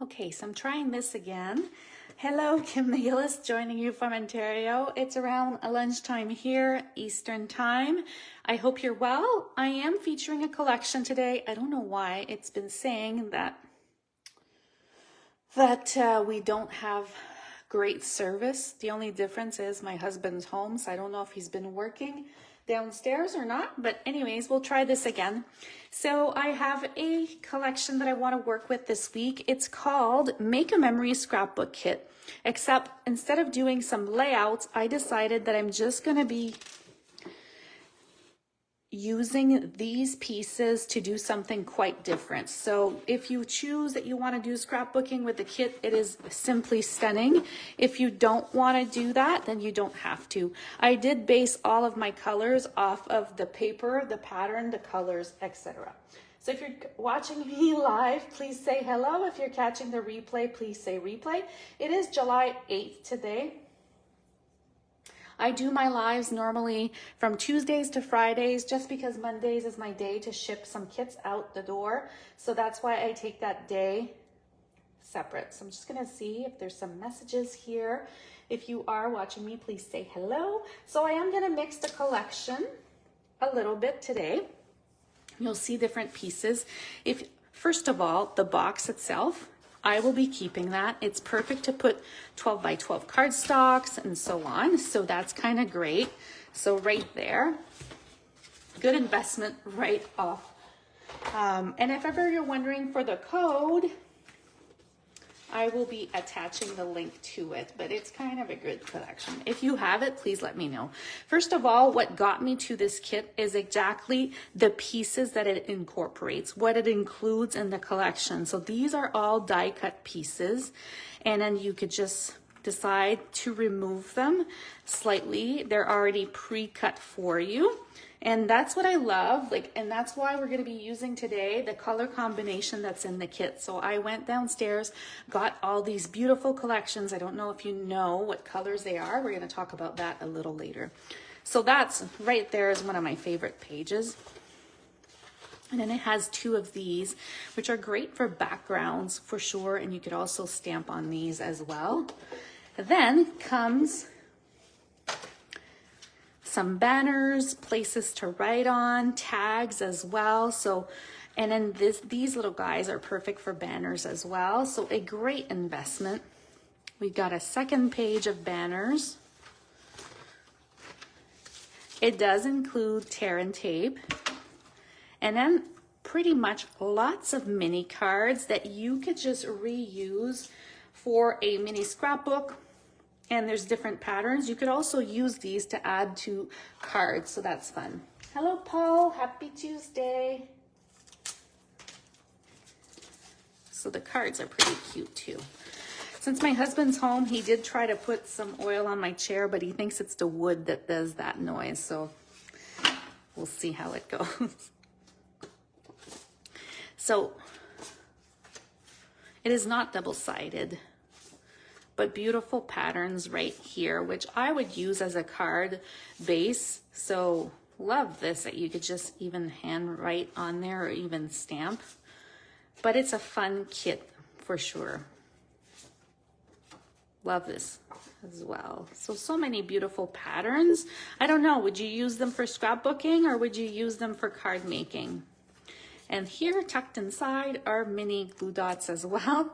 Okay, so I'm trying this again. Hello, Kim McGillis joining you from Ontario. It's around lunchtime here, Eastern Time. I hope you're well. I am featuring a collection today. I don't know why it's been saying that we don't have great service. The only difference is my husband's home, so I don't know if he's been working downstairs or not, but anyways, we'll try this again. So I have a collection that I want to work with this week. It's called Make a Memory Scrapbook Kit, except instead of doing some layouts, I decided that I'm just going to be using these pieces to do something quite different. So if you choose that you want to do scrapbooking with the kit, it is simply stunning. If you don't want to do that, then you don't have to. I did base all of my colors off of the paper, the pattern, the colors, etc. So if you're watching me live, please say hello. If you're catching the replay, please say replay. It is July 8th today. I do my lives normally from Tuesdays to Fridays just because Mondays is my day to ship some kits out the door. So that's why I take that day separate. So I'm just going to see if there's some messages here. If you are watching me, please say hello. So I am going to mix the collection a little bit today. You'll see different pieces. First of all, the box itself, I will be keeping that. It's perfect to put 12 by 12 cardstocks and so on. So that's kind of great. So right there, good investment right off. And if ever you're wondering for the code, I will be attaching the link to it, but it's kind of a good collection. If you have it, please let me know. First of all, what got me to this kit is exactly the pieces that it incorporates, what it includes in the collection. So these are all die cut pieces, and then you could just decide to remove them slightly. They're already pre-cut for you. And that's what I love, and that's why we're going to be using today the color combination that's in the kit. So I went downstairs, got all these beautiful collections. I don't know if you know what colors they are. We're going to talk about that a little later. So that's right there is one of my favorite pages. And then it has two of these, which are great for backgrounds for sure. And you could also stamp on these as well. Then comes some banners, places to write on, tags as well. So, and then these little guys are perfect for banners as well. So a great investment. We've got a second page of banners. It does include tear and tape. And then pretty much lots of mini cards that you could just reuse for a mini scrapbook. And there's different patterns. You could also use these to add to cards, so that's fun. Hello, Paul. Happy Tuesday. So the cards are pretty cute too. Since my husband's home, he did try to put some oil on my chair, but he thinks it's the wood that does that noise, so we'll see how it goes. So it is not double-sided, but beautiful patterns right here, which I would use as a card base. So love this, that you could just even hand write on there or even stamp. But it's a fun kit for sure. Love this as well. So many beautiful patterns. I don't know, would you use them for scrapbooking or would you use them for card making? And here tucked inside are mini glue dots as well.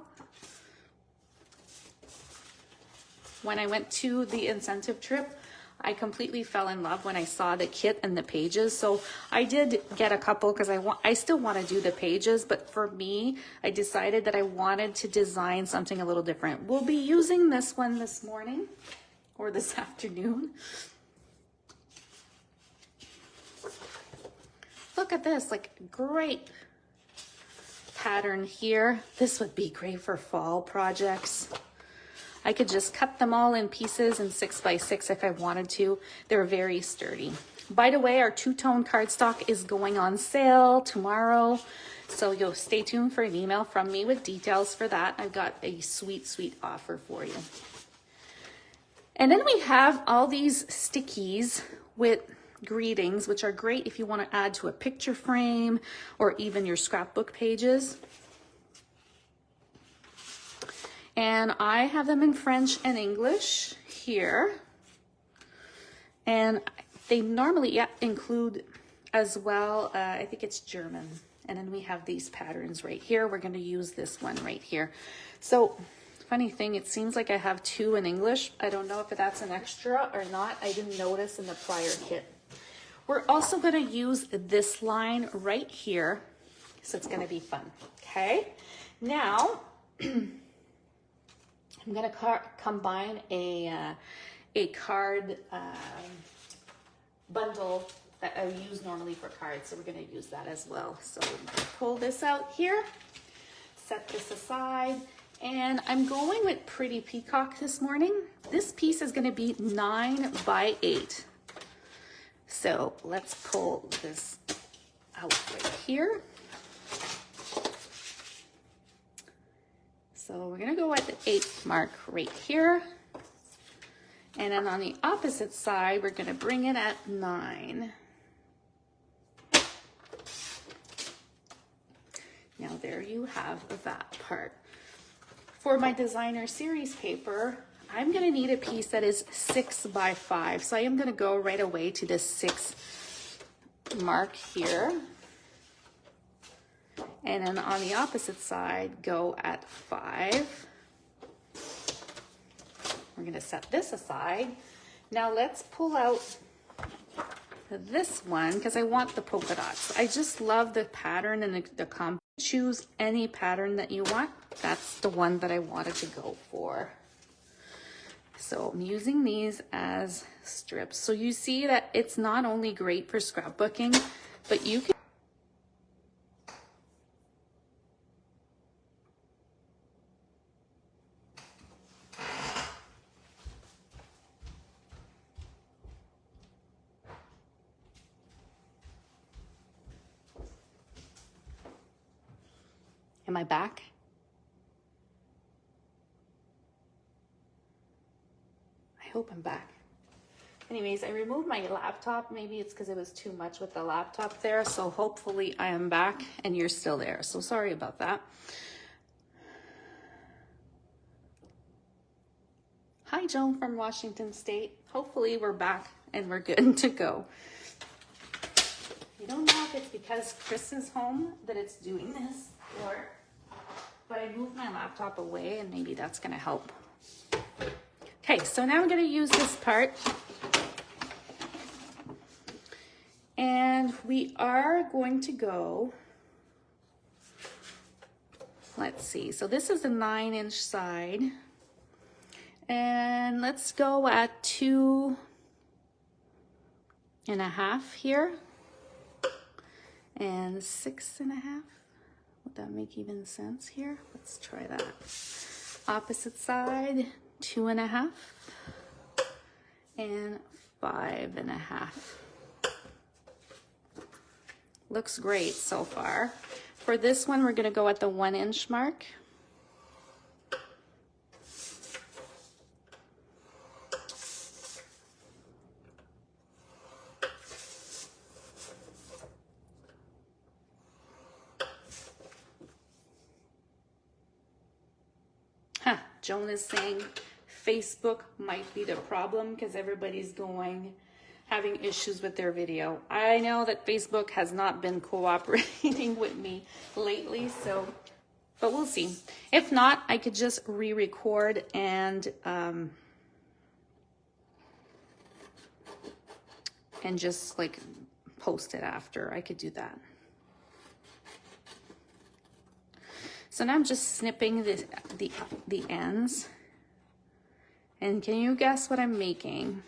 When I went to the incentive trip, I completely fell in love when I saw the kit and the pages. So I did get a couple because I still want to do the pages, but for me, I decided that I wanted to design something a little different. We'll be using this one this morning or this afternoon. Look at this, great pattern here. This would be great for fall projects. I could just cut them all in pieces in 6x6 if I wanted to. They're very sturdy. By the way, our two-tone cardstock is going on sale tomorrow. So you'll stay tuned for an email from me with details for that. I've got a sweet, sweet offer for you. And then we have all these stickies with greetings, which are great if you want to add to a picture frame or even your scrapbook pages. And I have them in French and English here. And they normally include as well, I think it's German. And then we have these patterns right here. We're going to use this one right here. So funny thing, it seems like I have 2 in English. I don't know if that's an extra or not. I didn't notice in the prior kit. We're also going to use this line right here. So it's going to be fun. Okay. Now, I'm going to combine a card bundle that I use normally for cards. So we're going to use that as well. So pull this out here, set this aside, and I'm going with Pretty Peacock this morning. This piece is going to be 9 by 8. So let's pull this out right here. So we're going to go at the 8th mark right here. And then on the opposite side, we're going to bring it at 9. Now there you have that part. For my designer series paper, I'm going to need a piece that is 6 by 5. So I am going to go right away to this 6 mark here. And then on the opposite side, go at 5. We're going to set this aside. Now let's pull out this one because I want the polka dots. I just love the pattern and the comp. Choose any pattern that you want. That's the one that I wanted to go for. So I'm using these as strips. So you see that it's not only great for scrapbooking, but you can Am I back? I hope I'm back. Anyways, I removed my laptop. Maybe it's because it was too much with the laptop there. So hopefully I am back and you're still there. So sorry about that. Hi, Joan from Washington State. Hopefully we're back and we're good to go. I don't know if it's because Chris is home that it's doing this, but I moved my laptop away and maybe that's gonna help. Okay, so now I'm gonna use this part. And we are going to go, let's see, so this is a 9-inch side. And let's go at 2.5 here. And 6.5. Would that make even sense here? Let's try that. Opposite side, 2.5 and 5.5. Looks great so far. For this one, we're going to go at the 1-inch mark. Joan is saying Facebook might be the problem because everybody's having issues with their video. I know that Facebook has not been cooperating with me lately, but we'll see. If not, I could just re-record and just like post it after. I could do that. So now I'm just snipping the ends. And can you guess what I'm making?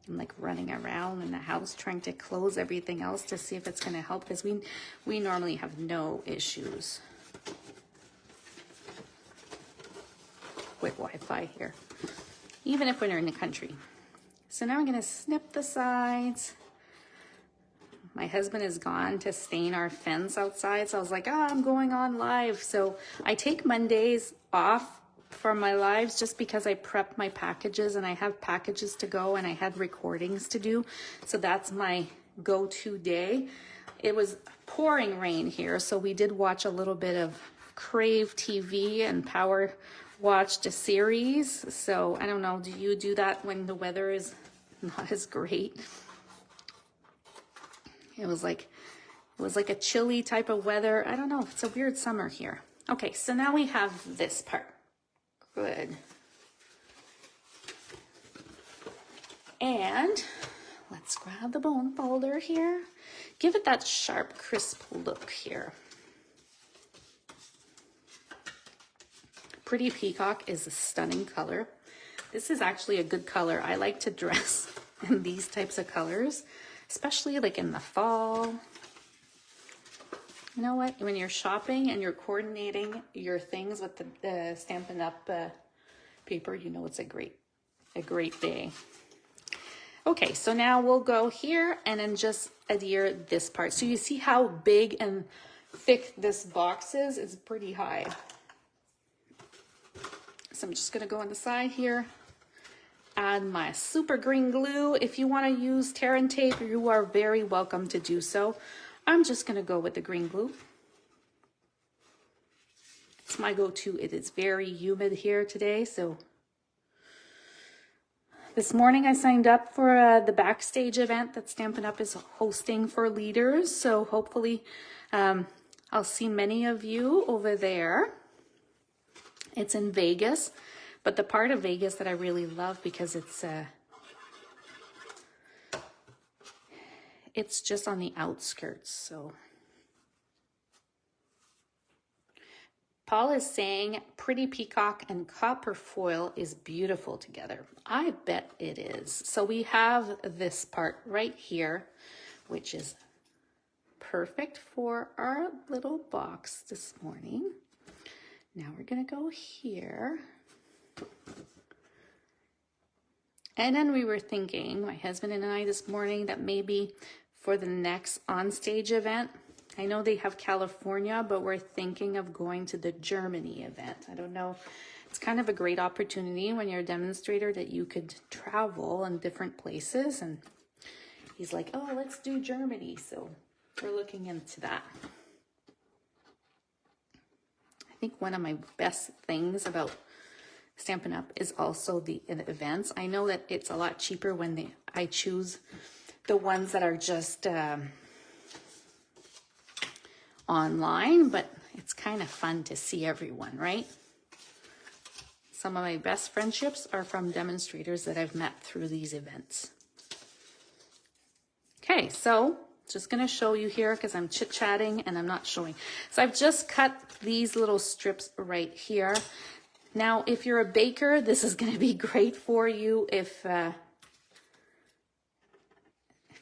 I'm like running around in the house trying to close everything else to see if it's going to help because we normally have no issues with Wi-Fi here, even if we're in the country. So now I'm going to snip the sides. My husband is gone to stain our fence outside. So I was like, I'm going on live. So I take Mondays off for my lives just because I prep my packages and I have packages to go and I had recordings to do. So that's my go-to day. it was pouring rain here, so we did watch a little bit of Crave TV and power watched a series. So I don't know, do you do that when the weather is not as great? It was like a chilly type of weather. I don't know, it's a weird summer here. Okay, so now we have this part. Good. And let's grab the bone folder here. Give it that sharp, crisp look here. Pretty Peacock is a stunning color. This is actually a good color. I like to dress in these types of colors, especially like in the fall. You know what? When you're shopping and you're coordinating your things with the Stampin' Up! Paper, you know it's a great day. Okay, so now we'll go here and then just adhere this part. So you see how big and thick this box is? It's pretty high. So I'm just gonna go on the side here, add my super green glue. If you wanna use tear and tape, you are very welcome to do so. I'm just gonna go with the green glue. It's my go-to. It is very humid here today, so. This morning I signed up for the backstage event that Stampin' Up! Is hosting for leaders. So hopefully I'll see many of you over there. It's in Vegas, but the part of Vegas that I really love because it's just on the outskirts. So Paul is saying Pretty Peacock and copper foil is beautiful together. I bet it is. So we have this part right here, which is perfect for our little box this morning. Now we're gonna go here. And then we were thinking, my husband and I this morning, that maybe for the next onstage event, I know they have California, but we're thinking of going to the Germany event. I don't know. It's kind of a great opportunity when you're a demonstrator that you could travel in different places. And he's like, oh, let's do Germany. So we're looking into that. I think one of my best things about Stampin' Up! Is also the events. I know that it's a lot cheaper when I choose the ones that are just online, but it's kind of fun to see everyone, right? Some of my best friendships are from demonstrators that I've met through these events. Okay, so just going to show you here because I'm chit-chatting and I'm not showing. So I've just cut these little strips right here. Now, if you're a baker, this is going to be great for you if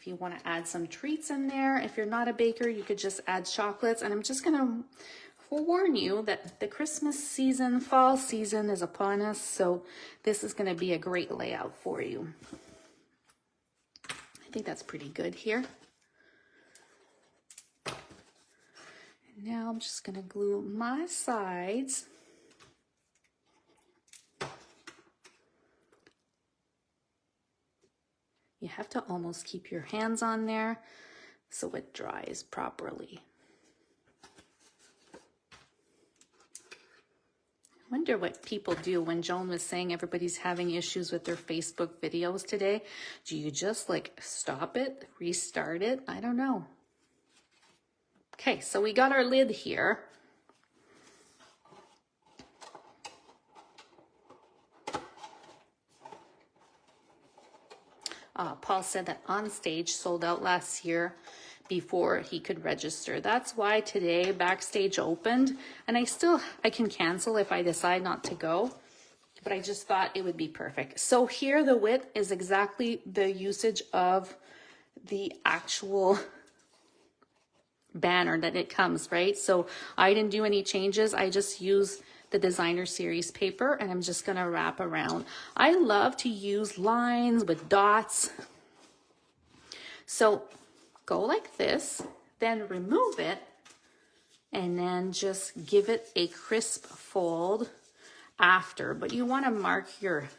you want to add some treats in there. If you're not a baker, you could just add chocolates. And I'm just going to warn you that the Christmas season, fall season is upon us. So this is going to be a great layout for you. I think that's pretty good here. And now I'm just going to glue my sides. You have to almost keep your hands on there so it dries properly. I wonder what people do when Joan was saying everybody's having issues with their Facebook videos today. Do you just like stop it, restart it? I don't know. Okay, so we got our lid here. Paul said that Onstage sold out last year before he could register. That's why today Backstage opened, and I can cancel if I decide not to go, but I just thought it would be perfect. So here the width is exactly the usage of the actual banner that it comes, right? So I didn't do any changes. I just used the designer series paper and I'm just gonna wrap around. I love to use lines with dots. So go like this, then remove it, and then just give it a crisp fold after. But you wanna mark your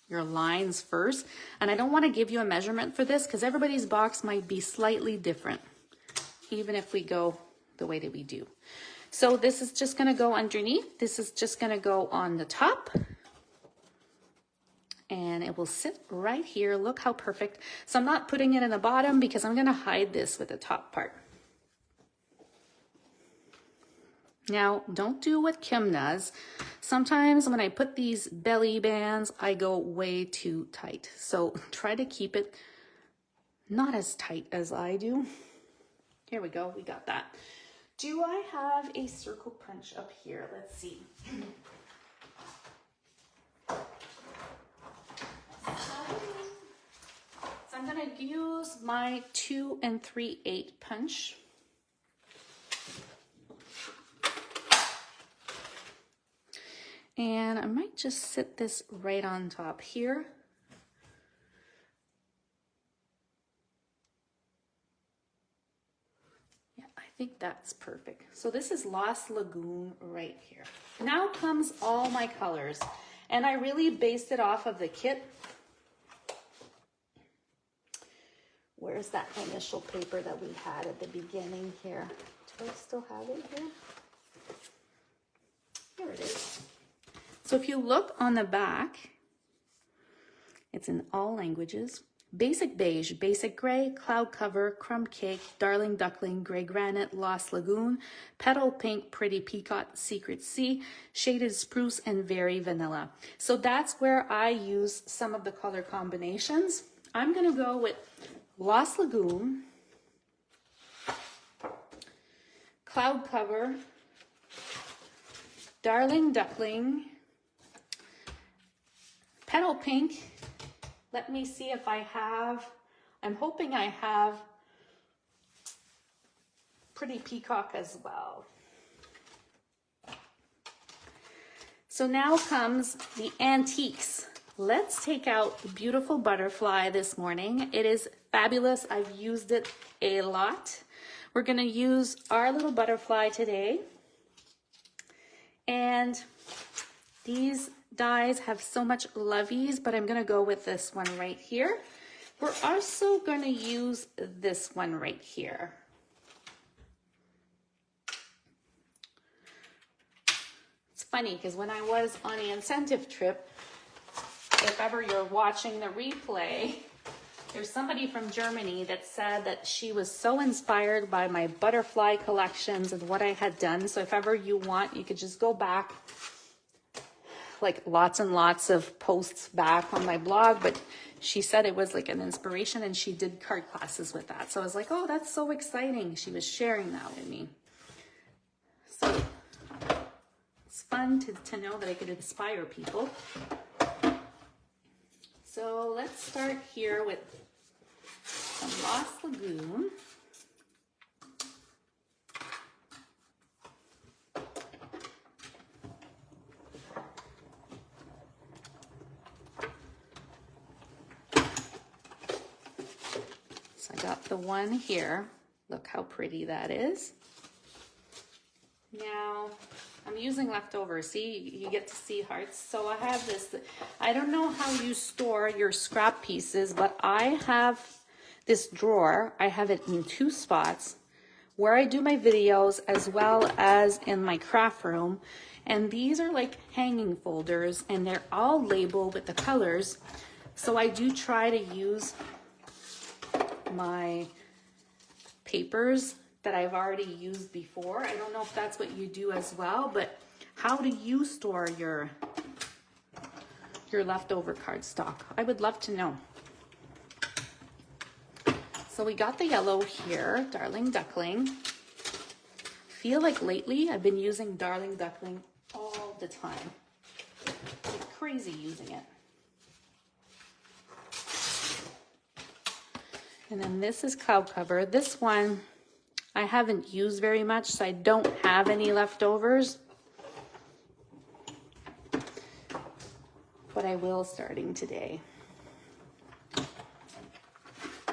lines first. And I don't wanna give you a measurement for this because everybody's box might be slightly different. even if we go the way that we do. So this is just gonna go underneath. This is just gonna go on the top. And it will sit right here. Look how perfect. So I'm not putting it in the bottom because I'm gonna hide this with the top part. Now, don't do what Kim does. Sometimes when I put these belly bands, I go way too tight. So try to keep it not as tight as I do. Here we go, we got that. Do I have a circle punch up here? Let's see. So I'm gonna use my 2 3/8 punch. And I might just sit this right on top here. Yeah, I think that's perfect. So this is Lost Lagoon right here. Now comes all my colors. And I really based it off of the kit. Where's that initial paper that we had at the beginning here? Do I still have it here? Here it is. So if you look on the back, it's in all languages. Basic beige, basic gray, cloud cover, crumb cake, darling duckling, gray granite, lost lagoon, petal pink, pretty peacock, secret sea, shaded spruce, and very vanilla. So that's where I use some of the color combinations. I'm gonna go with Lost Lagoon, cloud cover, darling duckling, petal pink. Let me see if I have, I'm hoping I have pretty peacock as well. So now comes the antiques. Let's take out the beautiful butterfly this morning. It is fabulous. I've used it a lot. We're gonna use our little butterfly today. And these dies have so much loveys, but I'm gonna go with this one right here. We're also gonna use this one right here. It's funny because when I was on the incentive trip, if ever you're watching the replay, there's somebody from Germany that said that she was so inspired by my butterfly collections and what I had done. So if ever you want, you could just go back, like lots and lots of posts back on my blog, but she said it was like an inspiration and she did card classes with that. So I was like, oh, that's so exciting. She was sharing that with me. So it's fun to know that I could inspire people. So let's start here with some Lost Lagoon. So I got the one here. Look how pretty that is. Now, I'm using leftovers. See, you get to see hearts. So I have this. I don't know how you store your scrap pieces, but I have this drawer. I have it in 2 spots where I do my videos as well as in my craft room. And these are like hanging folders and they're all labeled with the colors. So I do try to use my papers that I've already used before. I don't know if that's what you do as well, but how do you store your leftover cardstock? I would love to know. So we got the yellow here, Darling Duckling. Feel like lately I've been using Darling Duckling all the time. Like crazy using it. And then this is Cloud Cover. This one I haven't used very much, so I don't have any leftovers. But I will starting today.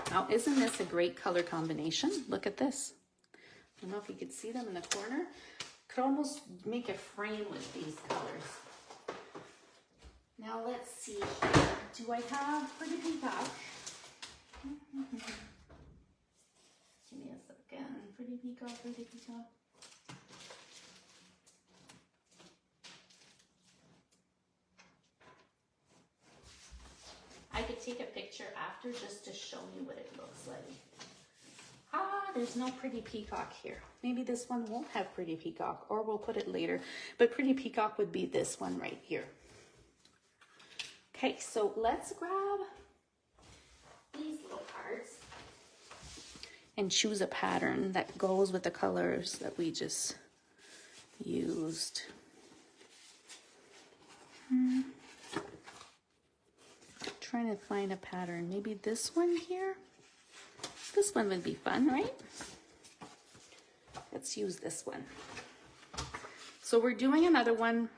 Now, isn't this a great color combination? Look at this. I don't know if you could see them in the corner. Could almost make a frame with these colors. Now let's see here. Do I have Pretty Peacock? Give me a second. Pretty peacock, pretty peacock. I could take a picture after just to show you what it looks like. Ah, there's no pretty peacock here. Maybe this one won't have pretty peacock, or we'll put it later. But pretty peacock would be this one right here. Okay, so let's grab these little cards and choose a pattern that goes with the colors that we just used. Trying to find a pattern. Maybe this one here. This one would be fun, right? Let's use this one. So we're doing another one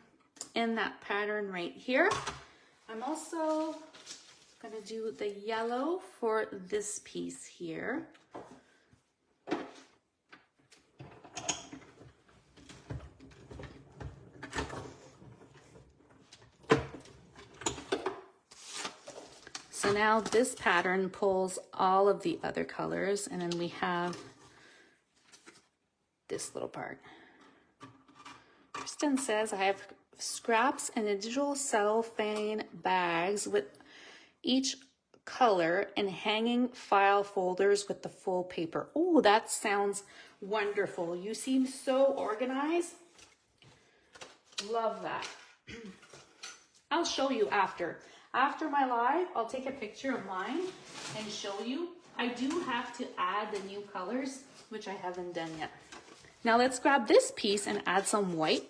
in that pattern right here. I'm also gonna do the yellow for this piece here. So now this pattern pulls all of the other colors, and then we have this little part. Kristen says, I have scraps and digital cellophane bags with each color and hanging file folders with the full paper. Oh, that sounds wonderful. You seem so organized. Love that. I'll show you after. After my live, I'll take a picture of mine and show you. I do have to add the new colors, which I haven't done yet. Now let's grab this piece and add some white.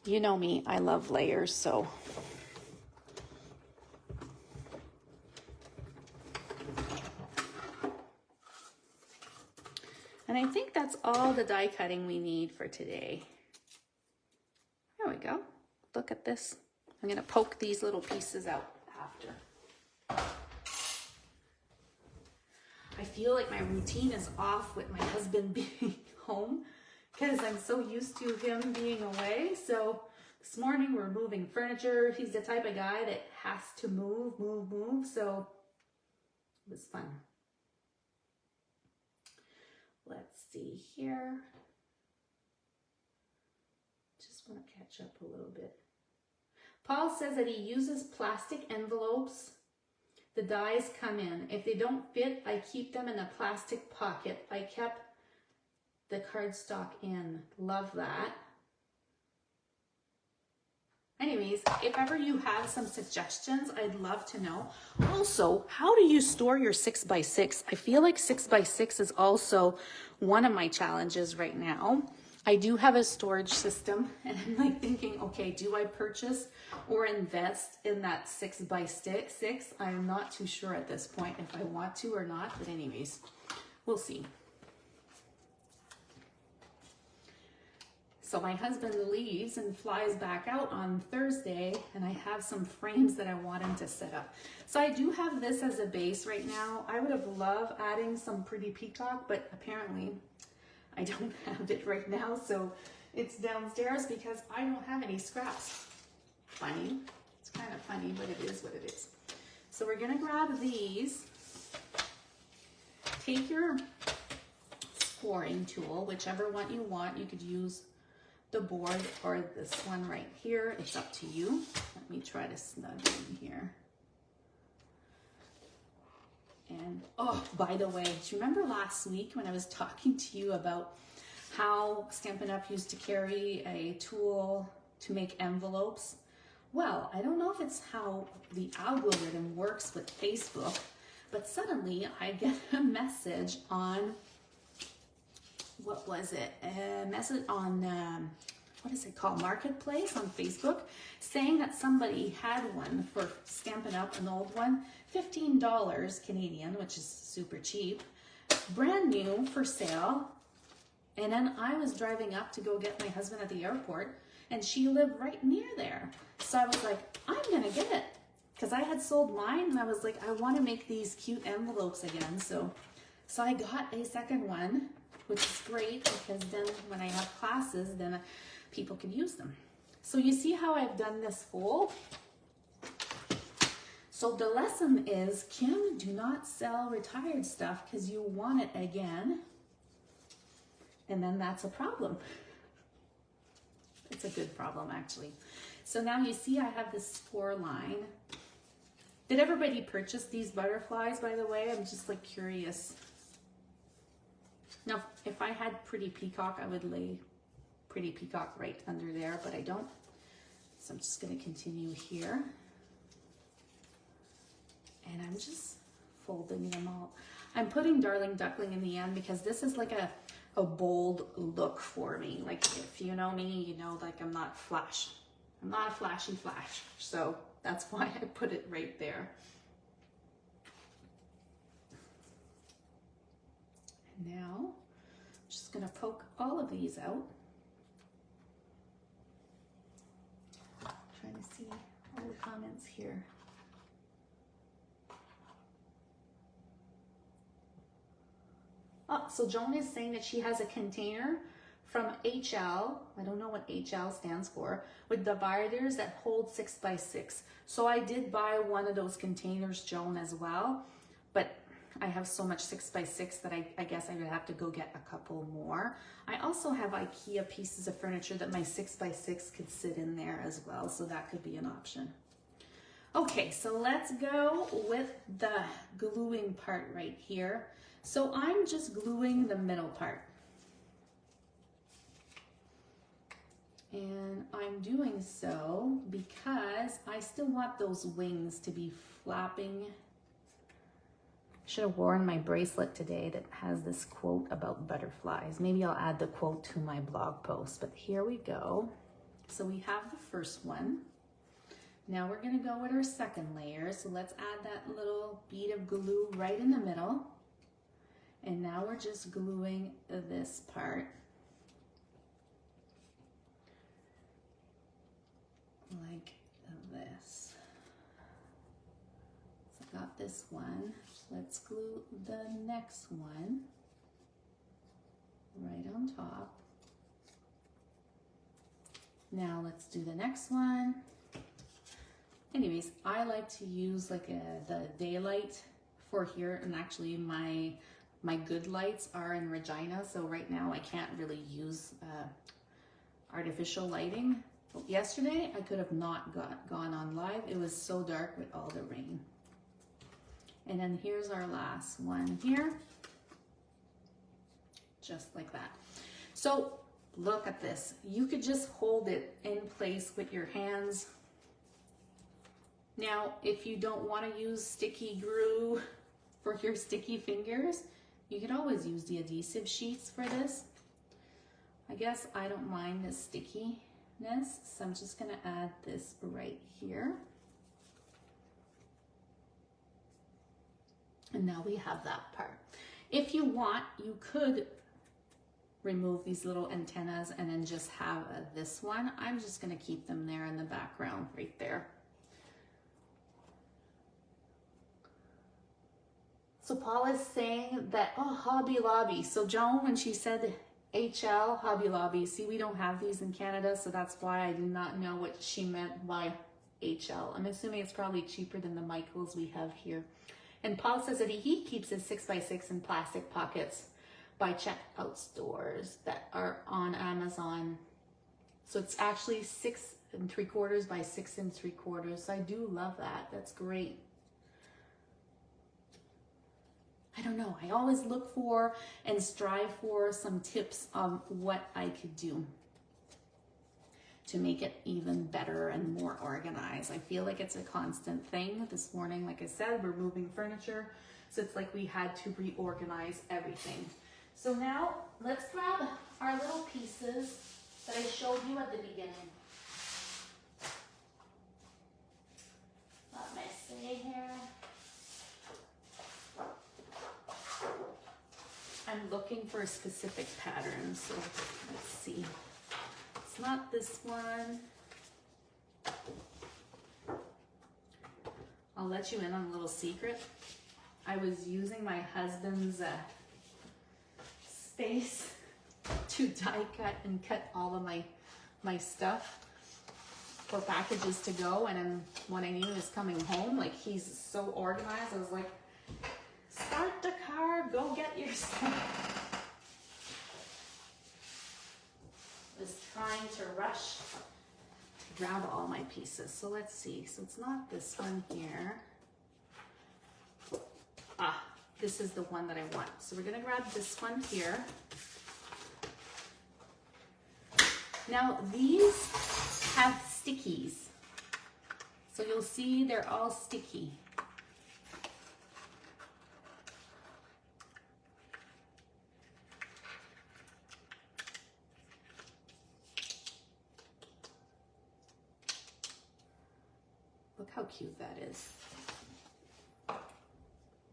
You know me, I love layers, so. And I think that's all the die cutting we need for today. There we go. Look at this. I'm gonna poke these little pieces out after. I feel like my routine is off with my husband being home because I'm so used to him being away. So this morning we're moving furniture. He's the type of guy that has to move. So it was fun. Let's see here. Just want to catch up a little bit. Paul says that he uses plastic envelopes. The dies come in. If they don't fit, I keep them in a plastic pocket. I kept the cardstock in. Love that. Anyways, if ever you have some suggestions, I'd love to know. Also, how do you store your 6x6? I feel like 6x6 is also one of my challenges right now. I do have a storage system, and I'm like thinking, okay, do I purchase or invest in that 6x6? I am not too sure at this point if I want to or not, but anyways, we'll see. So my husband leaves and flies back out on Thursday, and I have some frames that I want him to set up. So I do have this as a base right now. I would have loved adding some pretty peacock, but apparently I don't have it right now, so it's downstairs because I don't have any scraps. Funny. It's kind of funny, but it is what it is. So we're gonna grab these. Take your scoring tool, whichever one you want. You could use the board or this one right here. It's up to you. Let me try to snug in here. And oh, by the way, do you remember last week when I was talking to you about how Stampin' Up! Used to carry a tool to make envelopes? Well, I don't know if it's how the algorithm works with Facebook, but suddenly I get a message on, what was it? A message on, what is it called? Marketplace on Facebook, saying that somebody had one for Stampin' Up! An old one, $15 Canadian, which is super cheap, brand new for sale. And then I was driving up to go get my husband at the airport, and she lived right near there. So I was like, I'm gonna get it, because I had sold mine, and I was like, I want to make these cute envelopes again. So I got a second one, which is great because then when I have classes, then people can use them. So you see how I've done this fold? So the lesson is, Kim, do not sell retired stuff because you want it again. And then that's a problem. It's a good problem, actually. So now you see I have this 4 line. Did everybody purchase these butterflies, by the way? I'm just like curious. Now, if I had Pretty Peacock, I would lay Pretty Peacock right under there, but I don't. So I'm just going to continue here. And I'm just folding them all. I'm putting Darling Duckling in the end because this is like a bold look for me. Like, if you know me, you know, like I'm not flash. I'm not a flashy flash. So that's why I put it right there. And now I'm just gonna poke all of these out. Trying to see all the comments here. Oh, so Joan is saying that she has a container from HL, I don't know what HL stands for, with dividers that hold 6x6. So I did buy one of those containers, Joan, as well, but I have so much 6x6 that I guess I would have to go get a couple more. I also have IKEA pieces of furniture that my 6x6 could sit in there as well, so that could be an option. Okay, so let's go with the gluing part right here. So I'm just gluing the middle part. And I'm doing so because I still want those wings to be flapping. Should have worn my bracelet today that has this quote about butterflies. Maybe I'll add the quote to my blog post, but here we go. So we have the first one. Now we're gonna go with our second layer. So let's add that little bead of glue right in the middle. And now we're just gluing this part. Like this. So I got this one. Let's glue the next one right on top. Now let's do the next one. Anyways, I like to use like the daylight for here, and actually my good lights are in Regina, so right now I can't really use artificial lighting. But yesterday I could have not gone on live. It was so dark with all the rain. And then here's our last one here, just like that. So look at this. You could just hold it in place with your hands. Now, if you don't want to use sticky glue for your sticky fingers, you can always use the adhesive sheets for this. I guess I don't mind the stickiness, so I'm just gonna add this right here. And now we have that part. If you want, you could remove these little antennas and then just have this one. I'm just gonna keep them there in the background right there. So Paula's saying that, oh, Hobby Lobby. So Joan, when she said HL, Hobby Lobby, see, we don't have these in Canada, so that's why I did not know what she meant by HL. I'm assuming it's probably cheaper than the Michaels we have here. And Paul says that he keeps his 6x6 in plastic pockets by checkout stores that are on Amazon. So it's actually 6 3/4 by 6 3/4. So I do love that. That's great. I don't know, I always look for and strive for some tips on what I could do to make it even better and more organized. I feel like it's a constant thing. This morning, like I said, we're moving furniture, so it's like we had to reorganize everything. So now let's grab our little pieces that I showed you at the beginning. Not messy here. I'm looking for a specific pattern, so let's see. It's not this one. I'll let you in on a little secret. I was using my husband's space to die cut and cut all of my stuff. for packages to go, and then when I knew he was coming home, like he's so organized, I was like, start the car, go get your stuff. Was trying to rush to grab all my pieces. So let's see. So it's not this one here. Ah, this is the one that I want. So we're gonna grab this one here. Now these have stickies. So you'll see they're all sticky. Look how cute that is.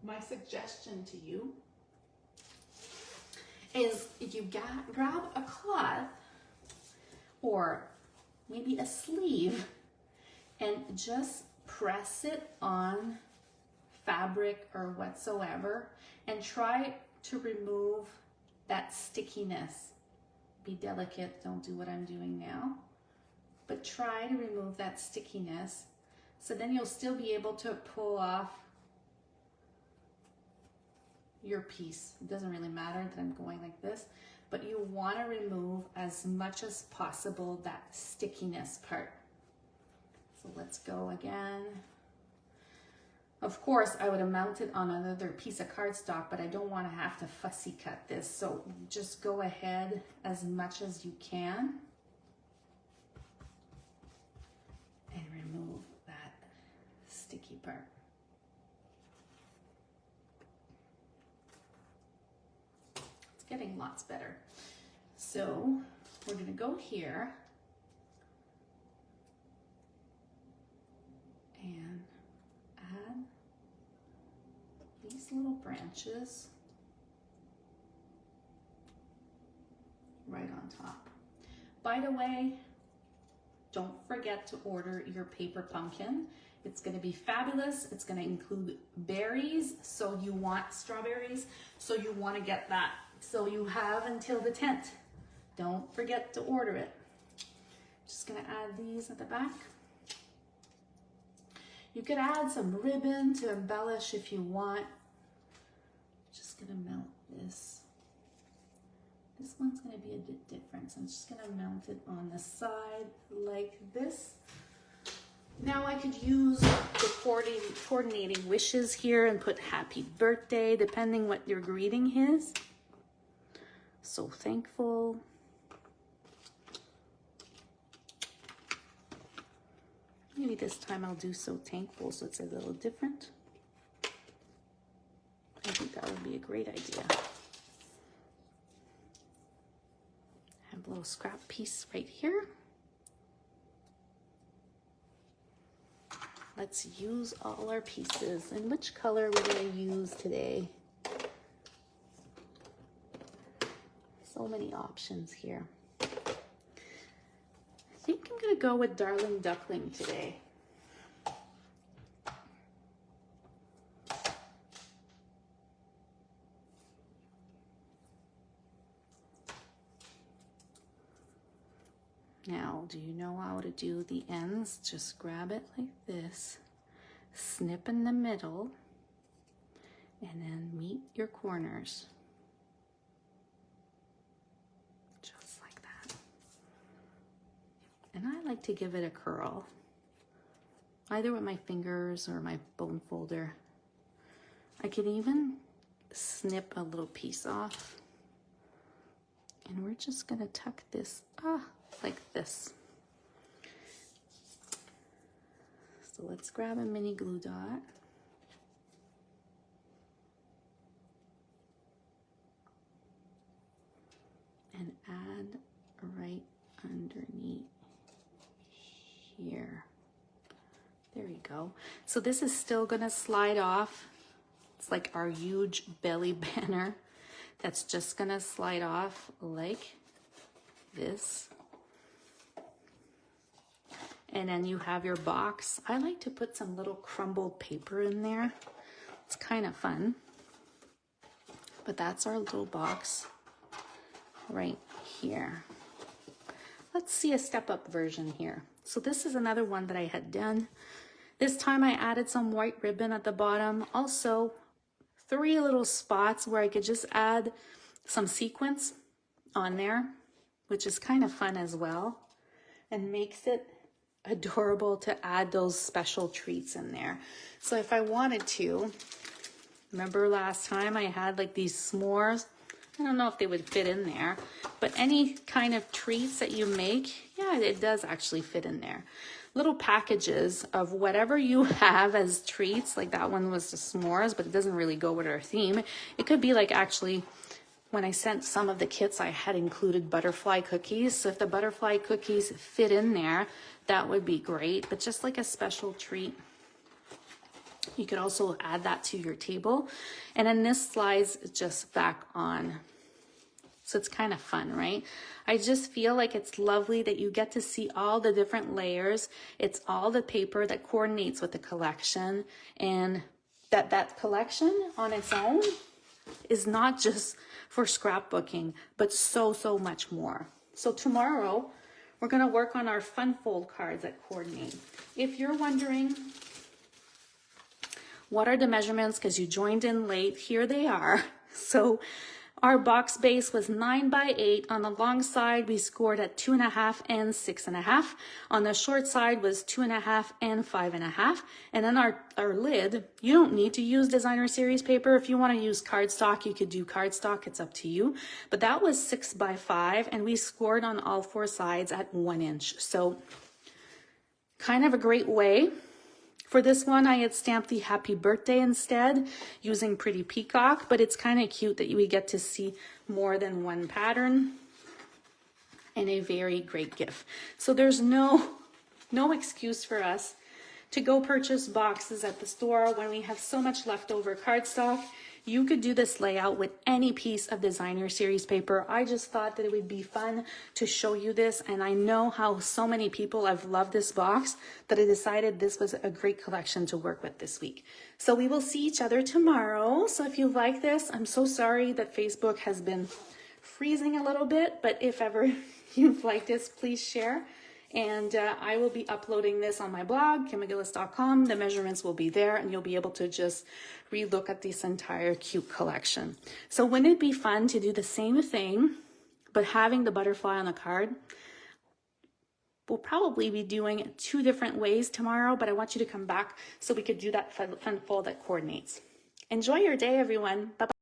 My suggestion to you is if you grab a cloth or maybe a sleeve and just press it on fabric or whatsoever and try to remove that stickiness. Be delicate, don't do what I'm doing now, but try to remove that stickiness. So then you'll still be able to pull off your piece. It doesn't really matter that I'm going like this, but you want to remove as much as possible that stickiness part. So let's go again. Of course, I would have mounted on another piece of cardstock, but I don't want to have to fussy cut this. So just go ahead as much as you can and remove that sticky part. It's getting lots better. So we're going to go here and add these little branches right on top. By the way, don't forget to order your paper pumpkin. It's going to be fabulous. It's going to include berries, so you want strawberries, so you want to get that. So you have until the 10th. Don't forget to order it. Just going to add these at the back. You could add some ribbon to embellish if you want. Just going to mount this. This one's going to be a bit different, so I'm just going to mount it on the side like this. Now I could use the coordinating wishes here and put happy birthday, depending what your greeting is. So thankful. Maybe this time I'll do so thankful so it's a little different. I think that would be a great idea. Have a little scrap piece right here. Let's use all our pieces. And which color we're going to use today? So many options here. I think I'm going to go with Darling Duckling today. Now, do you know how to do the ends? Just grab it like this, snip in the middle, and then meet your corners. Just like that. And I like to give it a curl, either with my fingers or my bone folder. I can even snip a little piece off. And we're just gonna tuck this like this. So let's grab a mini glue dot. And add right underneath here. There we go. So this is still gonna slide off. It's like our huge belly banner that's just gonna slide off like this. And then you have your box. I like to put some little crumbled paper in there. It's kind of fun. But that's our little box right here. let's see a step up version here. So this is another one that I had done. This time I added some white ribbon at the bottom. Also 3 little spots where I could just add some sequins on there, which is kind of fun as well, and makes it adorable to add those special treats in there. So if I wanted to, remember last time I had like these s'mores? I don't know if they would fit in there, but any kind of treats that you make, yeah, it does actually fit in there. Little packages of whatever you have as treats, like that one was the s'mores, but it doesn't really go with our theme. It could be like, actually, when I sent some of the kits, I had included butterfly cookies. So if the butterfly cookies fit in there, that would be great, but just like a special treat. You could also add that to your table. And then this slides just back on. So it's kind of fun, right? I just feel like it's lovely that you get to see all the different layers. It's all the paper that coordinates with the collection, and that collection on its own is not just for scrapbooking, but so much more. So tomorrow, we're gonna work on our fun fold cards that coordinate. If you're wondering, what are the measurements? Because you joined in late, here they are. So our box base was 9 by 8. On the long side, we scored at 2.5 and 6.5. On the short side was 2.5 and 5.5. And then our lid, you don't need to use designer series paper. If you want to use cardstock, you could do cardstock. It's up to you. But that was 6 by 5, and we scored on all 4 sides at 1 inch. So kind of a great way. For this one, I had stamped the happy birthday instead using Pretty Peacock, but it's kind of cute that we get to see more than one pattern, and a very great gift. So there's no excuse for us to go purchase boxes at the store when we have so much leftover cardstock. You could do this layout with any piece of designer series paper. I just thought that it would be fun to show you this, and I know how so many people have loved this box that I decided this was a great collection to work with this week. So we will see each other tomorrow. So if you like this, I'm so sorry that Facebook has been freezing a little bit, but if ever you've liked this, please share. And I will be uploading this on my blog, kimmcgillis.com. The measurements will be there, and you'll be able to just relook at this entire cute collection. So wouldn't it be fun to do the same thing, but having the butterfly on the card? We'll probably be doing it 2 different ways tomorrow, but I want you to come back so we could do that fun fold that coordinates. Enjoy your day, everyone. Bye-bye.